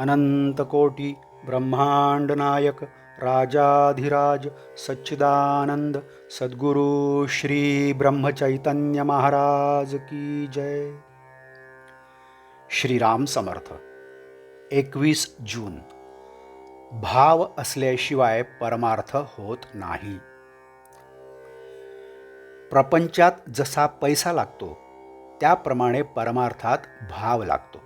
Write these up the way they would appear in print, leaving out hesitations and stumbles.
अनंतकोटी ब्रह्मांड नायक राजाधिराज सच्चिदानंद सद्गुरु श्री ब्रह्मचैतन्य महाराज की जय। श्रीराम समर्थ। 21 जून। भाव असल्याशिवाय परमार्थ होत नाही। प्रपंचात जसा पैसा लागतो त्याप्रमाणे परमार्थात भाव लागतो।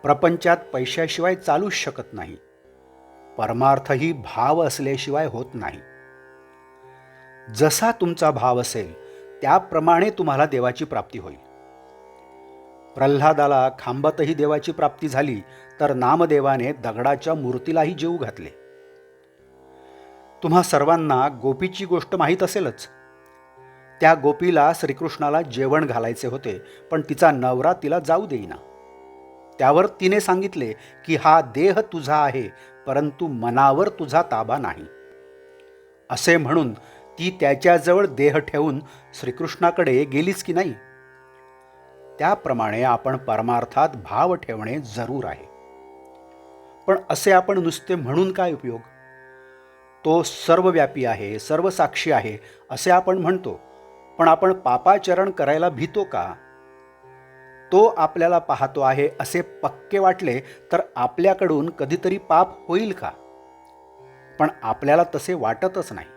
प्रपंचात पैशाशिवाय चालूच शकत नाही, परमार्थही भाव असल्याशिवाय होत नाही। जसा तुमचा भाव असेल त्याप्रमाणे तुम्हाला देवाची प्राप्ती होईल। प्रल्हादाला खांबातही देवाची प्राप्ती झाली तर नामदेवाने दगडाच्या मूर्तीलाही जीव घातले। तुम्हा सर्वांना गोपीची गोष्ट माहीत असेलच। त्या गोपीला श्रीकृष्णाला जेवण घालायचे होते, पण तिचा नवरा तिला जाऊ देईना। त्यावर तिने सांगितले की हा देह तुझा आहे, परंतु मनावर तुझा ताबा नाही। असे म्हणून ती त्याच्याजवळ देह ठेवून श्रीकृष्णाकडे गेलीच की नाही। त्याप्रमाणे आपण परमार्थात भाव ठेवणे जरूर आहे। पण असे आपण नुसते म्हणून काय उपयोग? तो सर्वव्यापी आहे, सर्वसाक्षी आहे असे आपण म्हणतो, पण आपण पापाचरण करायला भीतो का? तो आपल्याला पाहतो आहे असे पक्के वाटले तर आपल्याकडून कधीतरी पाप होईल का? पण आपल्याला तसे वाटतच नाही।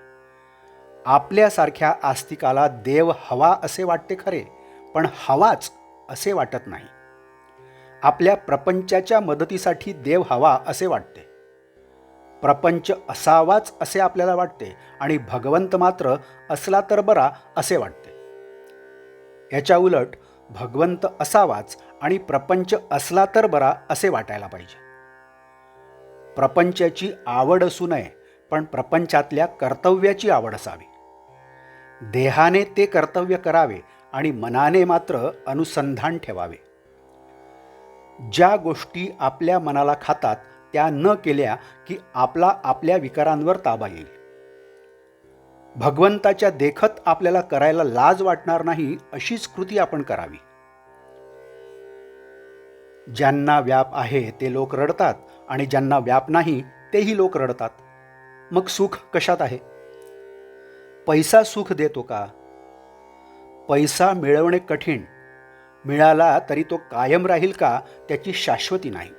आपल्यासारख्या आस्तिकाला देव हवा असे वाटते खरे, पण हवाच असे वाटत नाही। आपल्या प्रपंचाच्या मदतीसाठी देव हवा असे वाटते। प्रपंच असावाच असे आपल्याला वाटते आणि भगवंत मात्र असला तर बरा असे वाटते। याच्या उलट भगवंत असावाच आणि प्रपंच असला तर बरा असे वाटायला पाहिजे। प्रपंचाची आवड असू नये, पण प्रपंचातल्या कर्तव्याची आवड असावी। देहाने ते कर्तव्य करावे आणि मनाने मात्र अनुसंधान ठेवावे। ज्या गोष्टी आपल्या मनाला खातात त्या न केल्या की आपल्या विकारांवर ताबा येईल। भगवंताच्या देखत आपल्याला करायला लाज वाटणार नाही अशीच कृती आपण करावी। ज्यांना व्याप आहे ते लोक रडतात आणि ज्यांना व्याप नाही तेही लोक रडतात। मग सुख कशात आहे? पैसा सुख देतो का? पैसा मिळवणे कठीण, मिळाला तरी तो कायम राहील का त्याची शाश्वती नाही।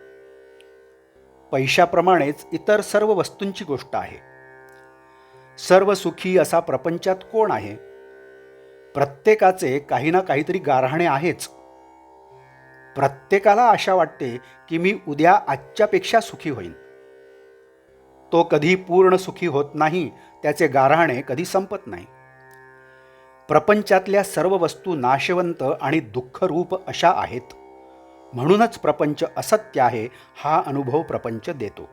पैशाप्रमाणेच इतर सर्व वस्तूंची गोष्ट आहे। सर्व सुखी असा प्रपंचात कोण आहे? प्रत्येकाचे काही ना काहीतरी गाऱ्हाणे आहेच। प्रत्येकाला आशा वाटते की मी उद्या आजच्यापेक्षा सुखी होईन। तो कधी पूर्ण सुखी होत नाही, त्याचे गाऱ्हाणे कधी संपत नाही। प्रपंचातल्या सर्व वस्तू नाशवंत आणि दुःखरूप अशा आहेत, म्हणूनच प्रपंच असत्य आहे हा अनुभव प्रपंच देतो।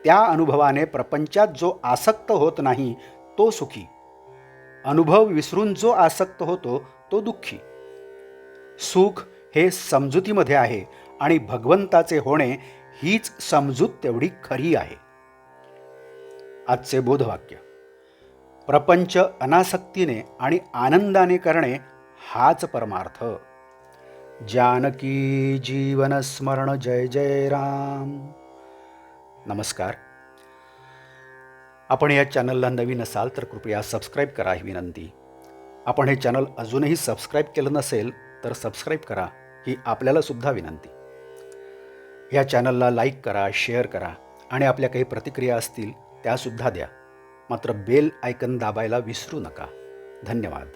त्या अनुभवाने प्रपंचात जो आसक्त होत नाही तो सुखी, अनुभव विसरून जो आसक्त होतो तो दुःखी। सुख हे समजुतीमध्ये आहे आणि भगवंताचे होणे हीच समजूत तेवढी खरी आहे। आजचे बोधवाक्य: प्रपंच अनासक्तीने आणि आनंदाने करणे हाच परमार्थ। जानकी जीवन स्मरण जय जय राम। नमस्कार। आपण या चॅनलला नवीन असाल तर कृपया सबस्क्राईब करा ही विनंती। आपण हे चॅनल अजूनही सबस्क्राईब केलं नसेल तर सबस्क्राईब करा ही आपल्याला सुद्धा विनंती। या चॅनलला लाईक करा, शेअर करा आणि आपल्या काही प्रतिक्रिया असतील त्यासुद्धा द्या। मात्र बेल आयकन दाबायला विसरू नका। धन्यवाद।